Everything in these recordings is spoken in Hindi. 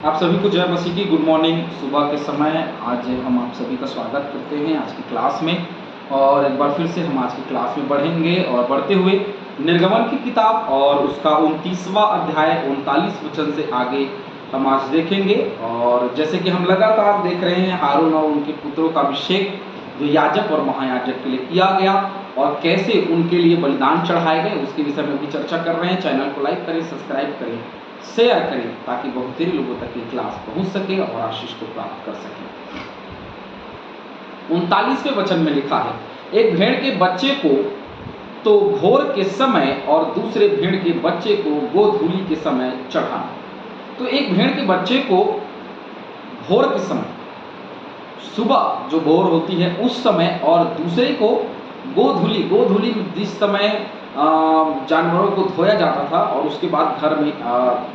आप सभी को जय मसीह की गुड मॉर्निंग। सुबह के समय आज हम आप सभी का स्वागत करते हैं आज की क्लास में। और एक बार फिर से हम आज की क्लास में बढ़ेंगे और बढ़ते हुए निर्गमन की किताब और उसका 29वां अध्याय 39 वचन से आगे हम आज देखेंगे। और जैसे कि हम लगातार देख रहे हैं हारून और उनके पुत्रों का अभिषेक जो याजक और महायाजक के लिए किया गया और कैसे उनके लिए बलिदान चढ़ाए गए उसके विषय में भी चर्चा कर रहे हैं। चैनल को लाइक करें, सब्सक्राइब करें, शेयर करें ताकि बहुत तेरे लोगों तक ये क्लास पहुंच सके और आशीष को प्राप्त कर सके। 39वें वचन में लिखा है, एक भेड़ के बच्चे को तो भोर के समय और दूसरे भेड़ के बच्चे को गोधूली के समय चढ़ाना। तो एक भेड़ के बच्चे को भोर के समय, सुबह जो भोर होती है उस समय, और दूसरे को गोधूली में जिस समय जानवरों को धोया जाता था और उसके बाद घर में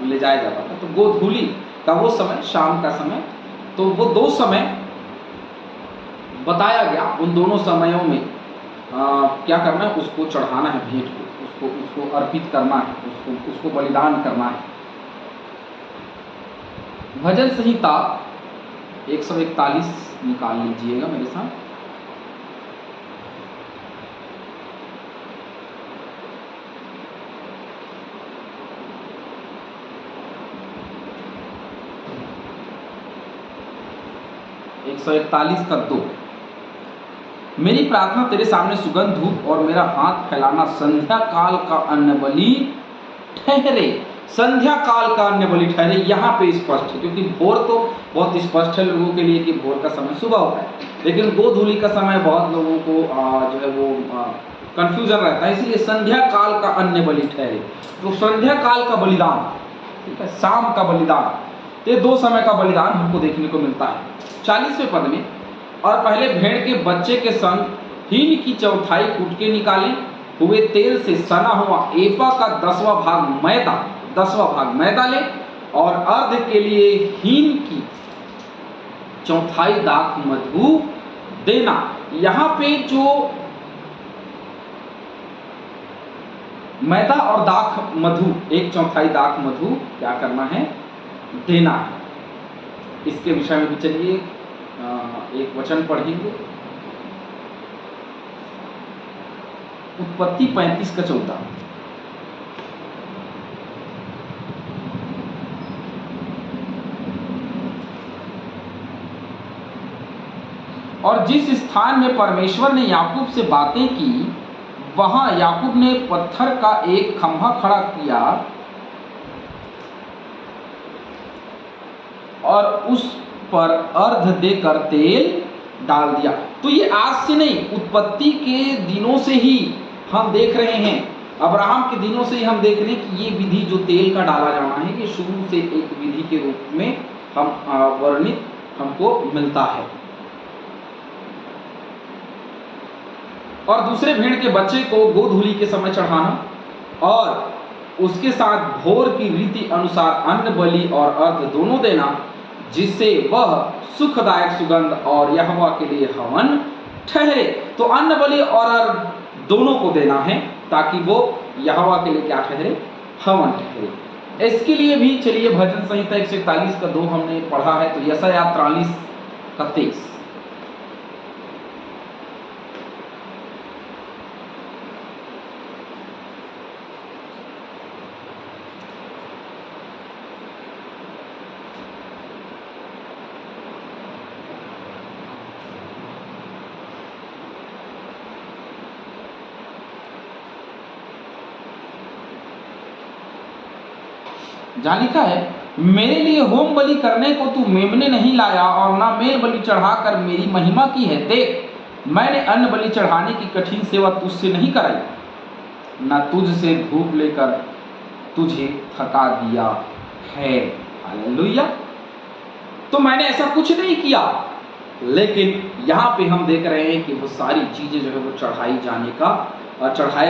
ले जाया जाता था, तो गोधूली का वो समय, शाम का समय, तो वो दो समय बताया गया। उन दोनों समयों में क्या करना है, उसको चढ़ाना है, भेंट को उसको अर्पित करना है, उसको बलिदान करना है। भजन संहिता 141 निकाल लीजिएगा मेरे साथ। एक 141 का 2। मेरी प्रार्थना तेरे सामने सुगंध धूप और मेरा हाथ फैलाना संध्या काल का अन्न बलि ठहरे। संध्या काल का अन्न बलि ठहरे यहाँ पे स्पष्ट है, क्योंकि भोर तो बहुत स्पष्ट है लोगों के लिए कि भोर का समय सुबह होता है, लेकिन गोधूली का समय बहुत लोगों को जो है वो कंफ्यूजन रहता है, इसलिए संध्या काल का अन्न बलि ठहरे। तो संध्या काल का बलिदान, ठीक है, शाम का बलिदान, ये दो समय का बलिदान हमको देखने को मिलता है। 40वें पद में, और पहले भेड़ के बच्चे के संग हीन की चौथाई कूट के निकाले हुए तेल से सना हुआ एपा का 10वां भाग मैदा ले, और अर्ध के लिए हीन की चौथाई दाख मधु देना। यहाँ पे जो मैदा और दाख मधु, 1/4 दाख मधु क्या करना है, देना है। इसके विषय में भी चलिए एक वचन पढ़ेंगे। उत्पत्ति 35 का 14। और जिस स्थान में परमेश्वर ने याकूब से बातें की, वहां याकूब ने पत्थर का एक खंभा खड़ा किया और उस पर अर्ध देकर तेल डाल दिया। तो ये आज से नहीं, उत्पत्ति के दिनों से ही हम देख रहे हैं, अब्राहम के दिनों से ही हम देख रहे हैं कि ये विधि जो तेल का डाला जाना है, ये शुरू से एक विधि के रूप में हम वर्णित हमको मिलता है। और दूसरे भेड़ के बच्चे को गोधूली के समय चढ़ाना और उसके साथ भोर की रीति अनुसार अन्न बलि और अर्घ दोनों देना, जिससे वह सुखदायक सुगंध और यहोवा के लिए हवन ठहरे। तो अन्न बलि और अर्घ दोनों को देना है ताकि वो यहोवा के लिए क्या ठहरे, हवन ठहरे। इसके लिए भी चलिए भजन संहिता 141 का 2 हमने पढ़ा है, तो यशायाह 43 का 23। जहाँ लिखा है, मेरे लिए होम बलि करने को तू मेमने नहीं लाया और ना मेल बलि चढ़ाकर मेरी महिमा की है। देख, मैंने अन्न बलि चढ़ाने की कठिन सेवा तुझसे नहीं कराई, ना तुझसे धूप लेकर तुझे थका दिया है। हालेलुया। तो मैंने ऐसा कुछ नहीं किया, लेकिन यहाँ पे हम देख रहे हैं कि वो सारी चीजें जो है वो चढ़ाया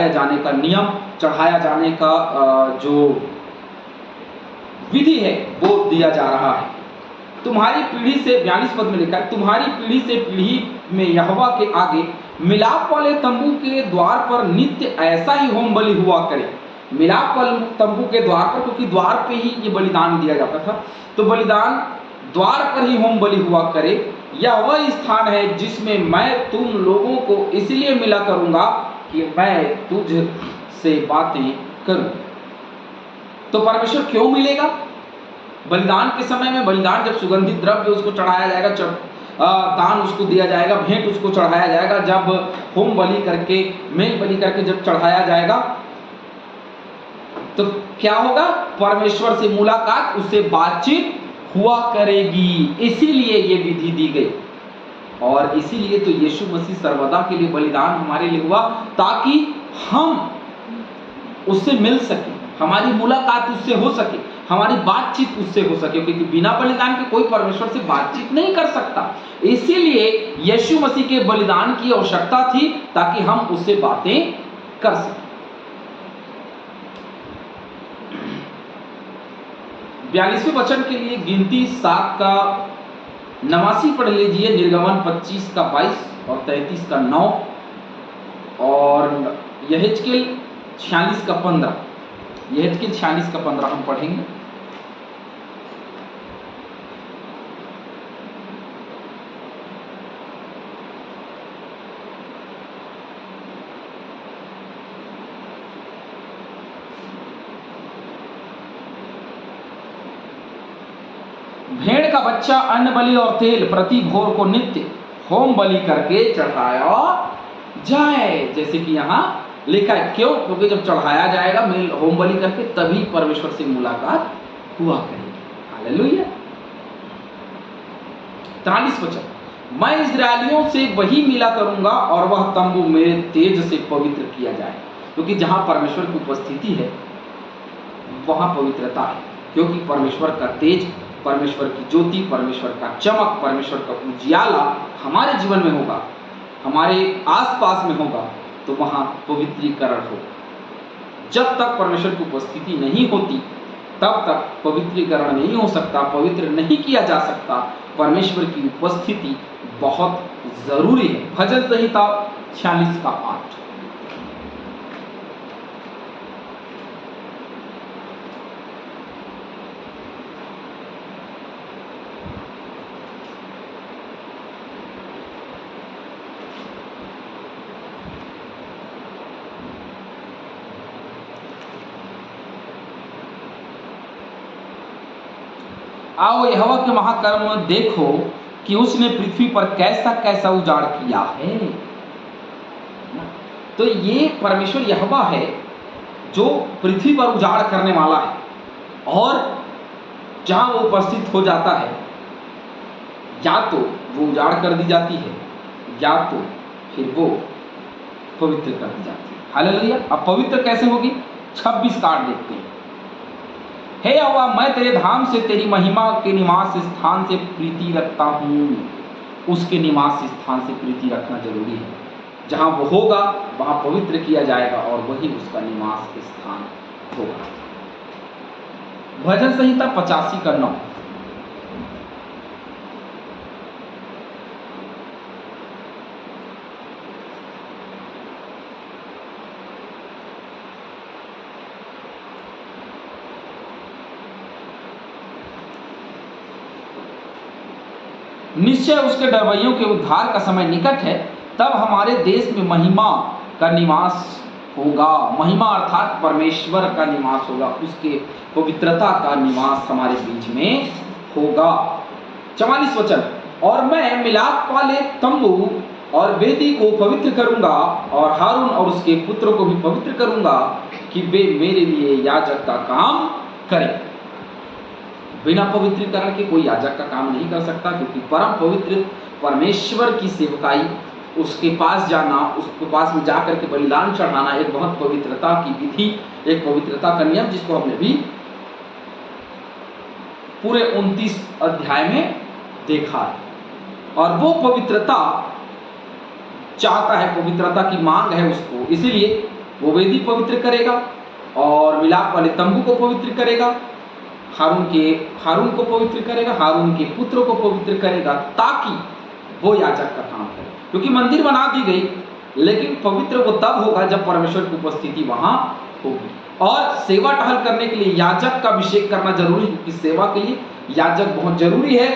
जाने का नियम, चढ़ाया जाने का जो विधि है वो दिया जा रहा है। तुम्हारी पीढ़ी से, 42 पद में लिखा है, तुम्हारी पीढ़ी से पीढ़ी में यहोवा के आगे मिलाप वाले तंबू के द्वार पर नित्य ऐसा ही होम बलि हुआ करे। मिलाप वाले तंबू के द्वार पर, क्योंकि द्वार पे ही ये बलिदान दिया जाता था, तो बलिदान द्वार पर ही होम बलि हुआ करे। यह वह स्थान है जिसमें मैं तुम लोगों को इसलिए मिला करूंगा कि मैं तुझ से बातें करूं। तो परमेश्वर क्यों मिलेगा? बलिदान के समय में, बलिदान जब सुगंधित द्रव्य उसको चढ़ाया जाएगा, जब दान उसको दिया जाएगा, भेंट उसको चढ़ाया जाएगा, जब होम बलि करके, मेल बलि करके जब चढ़ाया जाएगा, तो क्या होगा? परमेश्वर से मुलाकात, उससे बातचीत हुआ करेगी। इसीलिए ये विधि दी गई, और इसीलिए तो यीशु मसीह सर्वदा के लिए बलिदान हमारे लिए हुआ, ताकि हम उससे मिल सके, हमारी मुलाकात उससे हो सके, हमारी बातचीत उससे हो सके, क्योंकि बिना बलिदान के कोई परमेश्वर से बातचीत नहीं कर सकता। इसीलिए यीशु मसीह के बलिदान की आवश्यकता थी, ताकि हम उससे बातें कर सकें। 42वें वचन के लिए गिनती 7 का 89 पढ़ लीजिए, निर्गमन 25 का 22 और 33 का 9, और यहेजकेल 46 का 15, यहेजकेल 46 का 15 हम पढ़ेंगे। भेड़ का बच्चा अन्न बलि और तेल प्रति भोर को नित्य होम बलि करके चढ़ाया जाए, जैसे कि यहाँ लिखा है। क्यों? क्योंकि जब चढ़ाया जाएगा मेल होम बलि करके, तभी परमेश्वर से मुलाकात हुआ करेगी। हालेलुया। 43 वचन, मैं इस्राएलियों से वही मिला करूंगा और वह तंबू मेरे तेज से पवित्र किया जाए, क्योंकि जहां परमेश्वर की उपस्थिति है वहां पवित्रता है, क्योंकि परमेश्वर का तेज, परमेश्वर की ज्योति, परमेश्वर का चमक, परमेश्वर का उजियाला हमारे जीवन में होगा, हमारे आसपास में होगा, तो वहां पवित्रीकरण होगा। जब तक परमेश्वर की उपस्थिति नहीं होती, तब तक पवित्रीकरण नहीं हो सकता, पवित्र नहीं किया जा सकता। परमेश्वर की उपस्थिति बहुत जरूरी है। भजन संहिता 46 का 8। आओ यहोवा के महाकर्म देखो कि उसने पृथ्वी पर कैसा कैसा उजाड़ किया है। तो ये परमेश्वर यहोवा है जो पृथ्वी पर उजाड़ करने वाला है, और जहां वो उपस्थित हो जाता है, या तो वो उजाड़ कर दी जाती है, या तो फिर वो पवित्र कर दी जाती है। हालेलुया। अब पवित्र कैसे होगी? 26 कार्ड देखते हैं। हे यहोवा, मैं तेरे धाम से, तेरी महिमा के निवास स्थान से प्रीति रखता हूँ। उसके निवास स्थान से प्रीति रखना जरूरी है। जहां वो होगा वहां पवित्र किया जाएगा, और वही उसका निवास स्थान होगा। भजन संहिता 85 का 9। निश्चय उसके डरवैयों के उद्धार का समय निकट है, तब हमारे देश में महिमा का निवास होगा। महिमा अर्थात परमेश्वर का निवास होगा, उसके पवित्रता का निवास हमारे बीच में होगा। 44 वचन, और मैं मिलाप वाले तंबू और वेदी को पवित्र करूंगा, और हारून और उसके पुत्रों को भी पवित्र करूंगा, कि वे मेरे लिए याजक का काम करें। बिना पवित्रीकरण के कोई याजक का काम नहीं कर सकता, क्योंकि परम पवित्र परमेश्वर की सेवकाई, उसके पास जाना, उसके पास में जाकर के बलिदान चढ़ाना एक बहुत पवित्रता की विधि, एक पवित्रता का नियम, जिसको हमने भी पूरे 29 अध्याय में देखा है। और वो पवित्रता चाहता है, पवित्रता की मांग है उसको, इसीलिए वो वेदी पवित्र करेगा, और मिलाप वाले तंबू को पवित्र करेगा, हारून को पवित्र करेगा, हारून के पुत्रों को पवित्र करेगा, ताकि वो याजक का काम करे। क्योंकि मंदिर बना दी गई, लेकिन पवित्र वो तब होगा जब परमेश्वर की उपस्थिति वहां होगी। और सेवा टहल करने के लिए याजक का अभिषेक करना जरूरी है, क्योंकि सेवा के लिए याजक बहुत जरूरी है,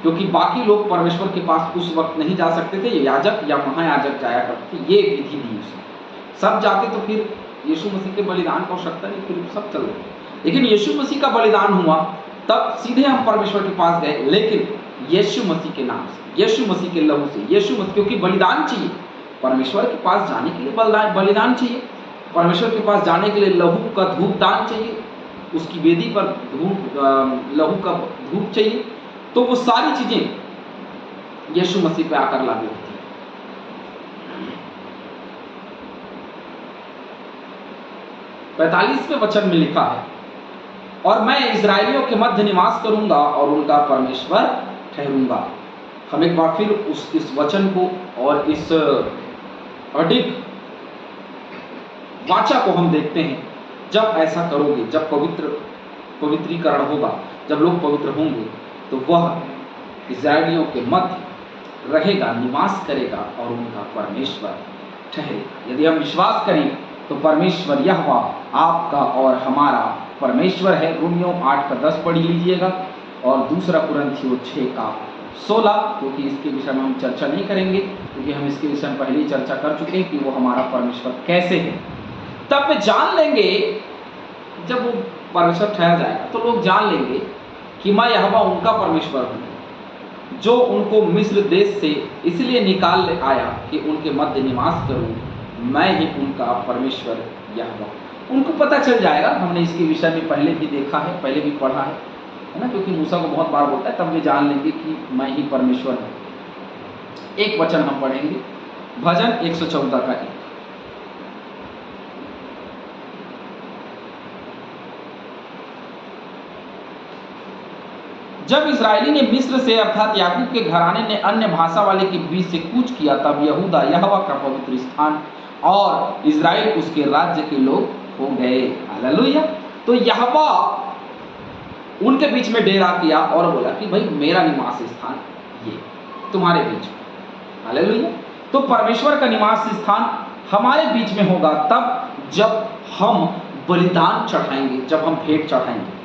क्योंकि बाकी लोग परमेश्वर के पास उस वक्त नहीं जा सकते थे, याजक या महायाजक जाया करते थे। ये विधि दी उसने। सब जाते तो फिर यीशु मसीह के बलिदान की आवश्यकता नहीं, फिर सब चल रहे। लेकिन यीशु मसीह का बलिदान हुआ तब सीधे हम परमेश्वर के पास गए, लेकिन यीशु मसीह के नाम से, यीशु मसीह के लहू से, यीशु मसीह, क्योंकि बलिदान चाहिए परमेश्वर के पास जाने के लिए, बलिदान चाहिए परमेश्वर के पास जाने के लिए, लहू का धूप दान चाहिए, उसकी वेदी पर लहू का धूप चाहिए। तो वो सारी चीजें यीशु मसीह पे आकर लागू होती है। 45वें वचन में लिखा है, और मैं इजरायलियों के मध्य निवास करूंगा और उनका परमेश्वर ठहरूंगा। हम एक बार फिर इस वचन को और इस अडिग वाचा को हम देखते हैं। जब ऐसा करोगे, जब पवित्रीकरण होगा, जब लोग पवित्र होंगे, तो वह इजरायलियों के मध्य रहेगा, निवास करेगा और उनका परमेश्वर ठहरेगा। यदि हम विश्वास करें तो परमेश्वर यहोवा आपका और हमारा परमेश्वर है। रोमियो 8:10 पढ़ लीजिएगा, और दूसरा कुरिन्थियों 6:16, क्योंकि इसके विषय में हम चर्चा नहीं करेंगे, क्योंकि हम इसके विषय में पहले ही चर्चा कर चुके हैं कि वो हमारा परमेश्वर कैसे है। तब वे जान लेंगे, जब वो परमेश्वर ठहर जाएगा तो लोग जान लेंगे कि मैं यहोवा उनका परमेश्वर हूँ, जो उनको मिस्र देश से इसलिए निकाल ले आया कि उनके मध्य निवास करूँ, मैं ही उनका परमेश्वर यहोवा। उनको पता चल जाएगा। हमने इसके विषय में पहले भी देखा है, पहले भी पढ़ा है ना, क्योंकि मूसा को बहुत बार बोलता है, तब वे जान लेंगे कि मैं ही परमेश्वर हूँ। एक वचन हम पढ़ेंगे, भजन 114 का 1। जब इस्राएली ने मिस्र से अर्थात याकूब के घराने ने अन्य भाषा वाले के बीच से कूच किया, तब यहूदा यहोवा का पवित्र स्थान और इस्राएल उसके राज्य के लोग हो गए। हालेलुया। तो यहोवा उनके बीच में डेरा किया और बोला कि भाई मेरा निवास स्थान ये तुम्हारे बीच में। हालेलुया। तो परमेश्वर का निवास स्थान हमारे बीच में होगा तब जब हम बलिदान चढ़ाएंगे, जब हम भेंट चढ़ाएंगे।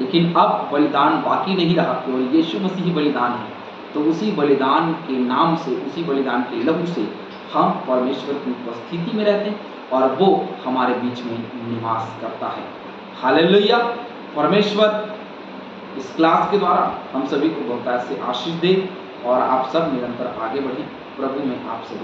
लेकिन अब बलिदान बाकी नहीं रहा, केवल यीशु मसीह ही बलिदान है। तो उसी बलिदान के नाम से, उसी बलिदान के लहू से हम परमेश्वर की उपस्थिति में रहते हैं और वो हमारे बीच में निवास करता है। हालेलुया। परमेश्वर इस क्लास के द्वारा हम सभी को बहुतायत से आशीष दे और आप सब निरंतर आगे बढ़ें। प्रभु में आप सभी